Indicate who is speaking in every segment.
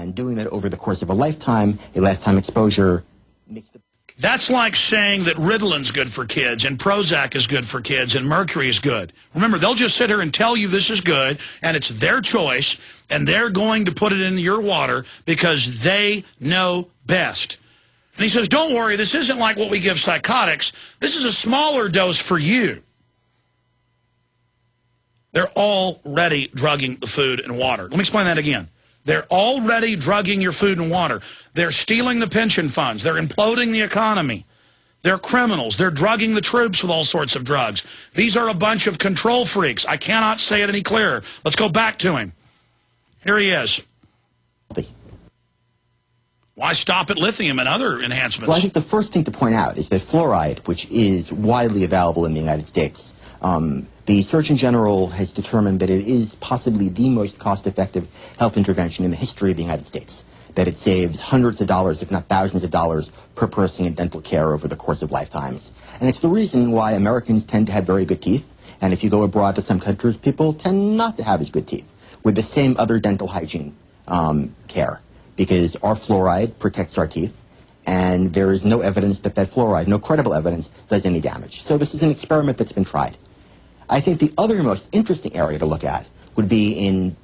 Speaker 1: And doing that over the course of a lifetime exposure makes the...
Speaker 2: That's like saying that Ritalin's good for kids and Prozac is good for kids and Mercury is good. Remember, they'll just sit here and tell you this is good, and it's their choice, and they're going to put it in your water because they know best. And he says, don't worry, this isn't like what we give psychotics. This is a smaller dose for you. They're already drugging the food and water. Let me explain that again. They're already drugging your food and water. They're stealing the pension funds. They're imploding the economy. They're criminals. They're drugging the troops with all sorts of drugs. These are a bunch of control freaks. I cannot say it any clearer. Let's go back to him. Here he is. Why stop at lithium and other enhancements?
Speaker 1: Well, I think the first thing to point out is that fluoride, which is widely available in the United States, the Surgeon General has determined that it is possibly the most cost-effective health intervention in the history of the United States, that it saves hundreds of dollars, if not thousands of dollars, per person in dental care over the course of lifetimes. And it's the reason why Americans tend to have very good teeth, and if you go abroad to some countries, people tend not to have as good teeth, with the same other dental hygiene care, because our fluoride protects our teeth, and there is no evidence that that fluoride, no credible evidence, does any damage. So this is an experiment that's been tried. I think the other most interesting area to look at would be in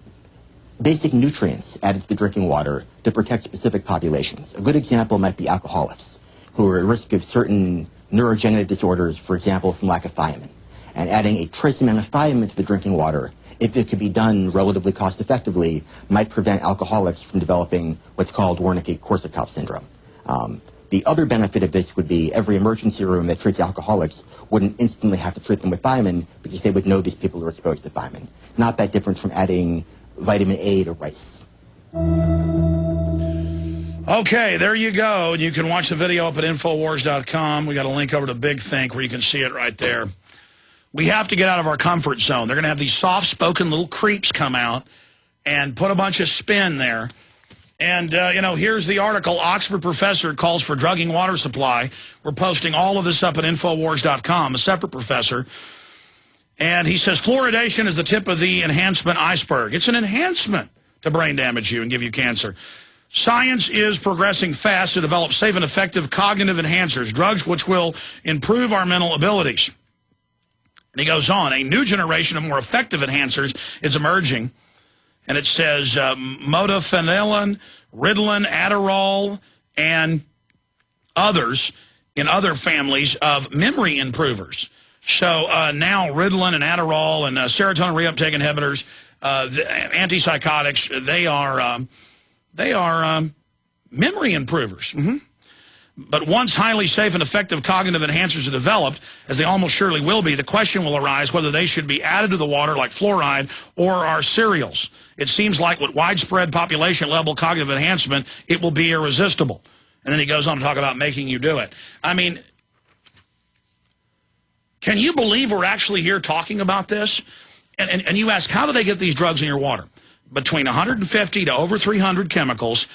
Speaker 1: basic nutrients added to the drinking water to protect specific populations. A good example might be alcoholics, who are at risk of certain neurodegenerative disorders, for example, from lack of thiamine. And adding a trace amount of thiamine to the drinking water, if it could be done relatively cost-effectively, might prevent alcoholics from developing what's called Wernicke-Korsakoff syndrome. The other benefit of this would be every emergency room that treats alcoholics wouldn't instantly have to treat them with thiamine because they would know these people are exposed to thiamine. Not that different from adding vitamin A to rice.
Speaker 2: Okay, there you go. You can watch the video up at Infowars.com. We got a link over to Big Think where you can see it right there. We have to get out of our comfort zone. They're going to have these soft-spoken little creeps come out and put a bunch of spin there. And, you know, here's the article. Oxford professor calls for drugging water supply. We're posting all of this up at Infowars.com, a separate professor. And he says fluoridation is the tip of the enhancement iceberg. It's an enhancement to brain damage you and give you cancer. Science is progressing fast to develop safe and effective cognitive enhancers, drugs which will improve our mental abilities. And he goes on, a new generation of more effective enhancers is emerging. And it says modafinil, Ritalin, Adderall, and others in other families of memory improvers. So now Ritalin and Adderall and serotonin reuptake inhibitors, the antipsychotics, they are memory improvers. But once highly safe and effective cognitive enhancers are developed, as they almost surely will be, the question will arise whether they should be added to the water like fluoride or our cereals. It seems like with widespread population-level cognitive enhancement, it will be irresistible. And then he goes on to talk about making you do it. I mean, can you believe we're actually here talking about this? And you ask, how do they get these drugs in your water? Between 150 to over 300 chemicals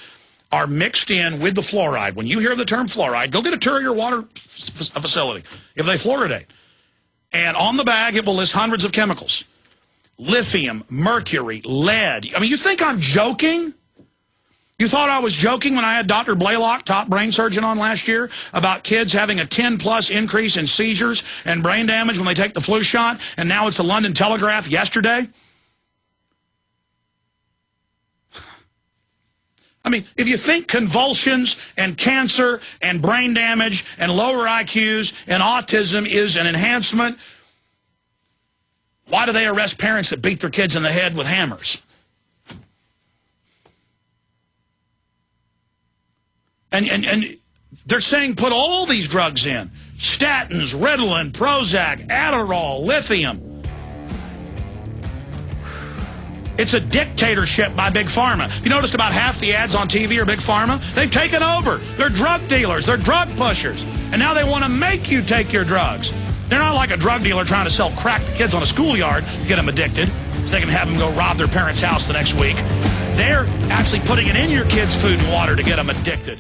Speaker 2: are mixed in with the fluoride. When you hear the term fluoride, go get a tour of your water facility if they fluoridate. And on the bag, it will list hundreds of chemicals. Lithium, mercury, lead. I mean, you think I'm joking? You thought I was joking when I had Dr. Blaylock, top brain surgeon, on last year about kids having a 10-plus increase in seizures and brain damage when they take the flu shot, and now it's the London Telegraph yesterday? I mean, if you think convulsions and cancer and brain damage and lower IQs and autism is an enhancement, why do they arrest parents that beat their kids in the head with hammers? And they're saying put all these drugs in. Statins, Ritalin, Prozac, Adderall, lithium. It's a dictatorship by Big Pharma. You noticed about half the ads on TV are Big Pharma? They've taken over. They're drug dealers. They're drug pushers. And now they want to make you take your drugs. They're not like a drug dealer trying to sell crack to kids on a schoolyard to get them addicted so they can have them go rob their parents' house the next week. They're actually putting it in your kids' food and water to get them addicted.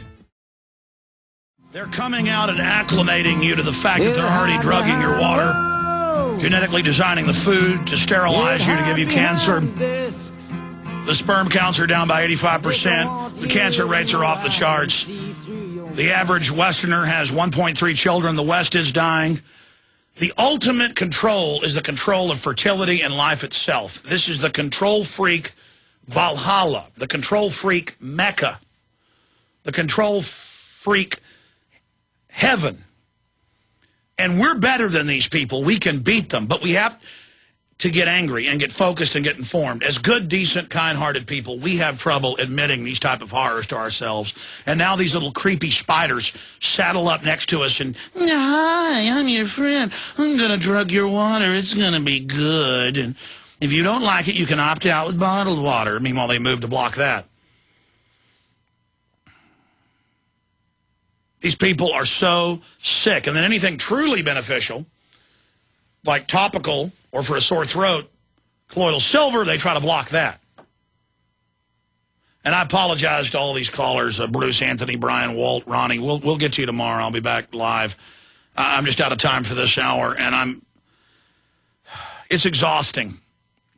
Speaker 2: They're coming out and acclimating you to the fact that they're already drugging your water, genetically designing the food to sterilize you to give you cancer. The sperm counts are down by 85%. The cancer rates are off the charts. The average Westerner has 1.3 children. The West is dying. The ultimate control is the control of fertility and life itself. This is the control freak Valhalla, the control freak Mecca, the control freak heaven. And we're better than these people. We can beat them, but we have to get angry and get focused and get informed. As good, decent, kind-hearted people, we have trouble admitting these type of horrors to ourselves. And now these little creepy spiders saddle up next to us and, hi, I'm your friend. I'm going to drug your water. It's going to be good. And if you don't like it, you can opt out with bottled water. Meanwhile, they move to block that. These people are so sick. And then anything truly beneficial, like topical or for a sore throat, colloidal silver, they try to block that. And I apologize to all these callers, Bruce, Anthony, Brian, Walt, Ronnie. We'll get to you tomorrow. I'll be back live. I'm just out of time for this hour, and it's exhausting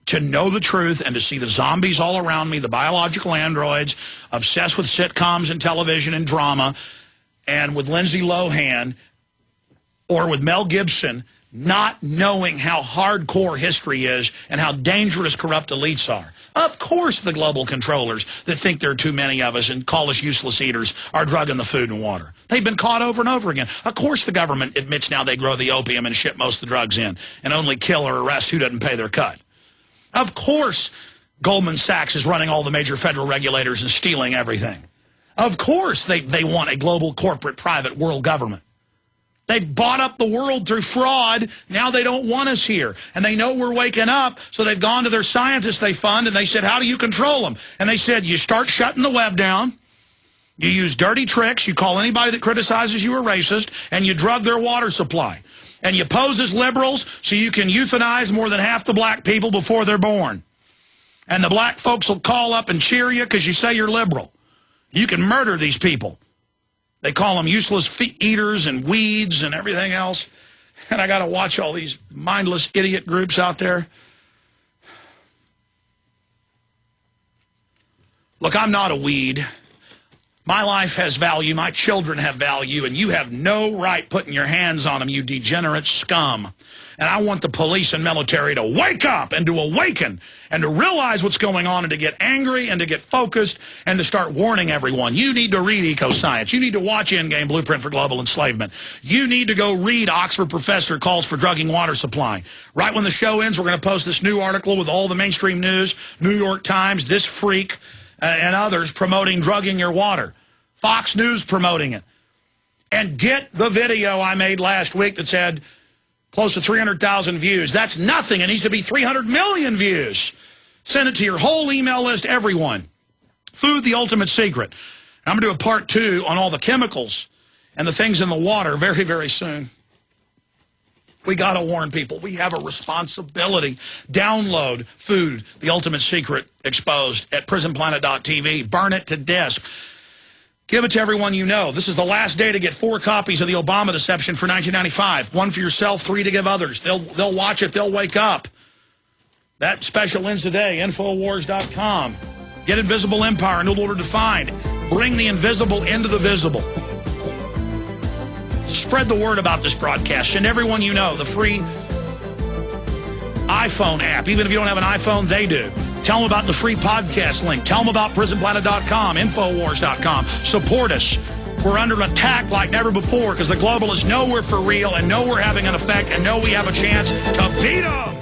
Speaker 2: to know the truth and to see the zombies all around me, the biological androids, obsessed with sitcoms and television and drama, and with Lindsay Lohan or with Mel Gibson, not knowing how hardcore history is and how dangerous corrupt elites are. Of course the global controllers that think there are too many of us and call us useless eaters are drugging the food and water. They've been caught over and over again. Of course the government admits now they grow the opium and ship most of the drugs in and only kill or arrest who doesn't pay their cut. Of course Goldman Sachs is running all the major federal regulators and stealing everything. Of course they want a global corporate private world government. They've bought up the world through fraud. Now they don't want us here. And they know we're waking up, so they've gone to their scientists they fund, and they said, how do you control them? And they said, you start shutting the web down, you use dirty tricks, you call anybody that criticizes you a racist, and you drug their water supply. And you pose as liberals so you can euthanize more than half the black people before they're born. And the black folks will call up and cheer you because you say you're liberal. You can murder these people. They call them useless eaters and weeds and everything else. And I got to watch all these mindless idiot groups out there. Look, I'm not a weed. My life has value. My children have value. And you have no right putting your hands on them, you degenerate scum. And I want the police and military to wake up and to awaken and to realize what's going on and to get angry and to get focused and to start warning everyone. You need to read Eco-Science. You need to watch Endgame Blueprint for Global Enslavement. You need to go read Oxford Professor Calls for Drugging Water Supply. Right when the show ends, we're going to post this new article with all the mainstream news, New York Times, This Freak, and others promoting drugging your water. Fox News promoting it. And get the video I made last week that said close to 300,000 views. That's nothing. It needs to be 300 million views. Send it to your whole email list, everyone. Food, the ultimate secret. I'm going to do a part 2 on all the chemicals and the things in the water very, very soon. We got to warn people. We have a responsibility. Download Food, the Ultimate Secret, exposed at prisonplanet.tv. Burn it to disk. Give it to everyone you know. This is the last day to get 4 copies of the Obama Deception for $19.95. 1 for yourself, 3 to give others. They'll watch it. They'll wake up. That special ends today. Infowars.com. Get Invisible Empire, a new order defined. Bring the invisible into the visible. Spread the word about this broadcast. Send everyone you know the free iPhone app. Even if you don't have an iPhone, they do. Tell them about the free podcast link. Tell them about prisonplanet.com, Infowars.com. Support us. We're under attack like never before because the globalists know we're for real and know we're having an effect and know we have a chance to beat them.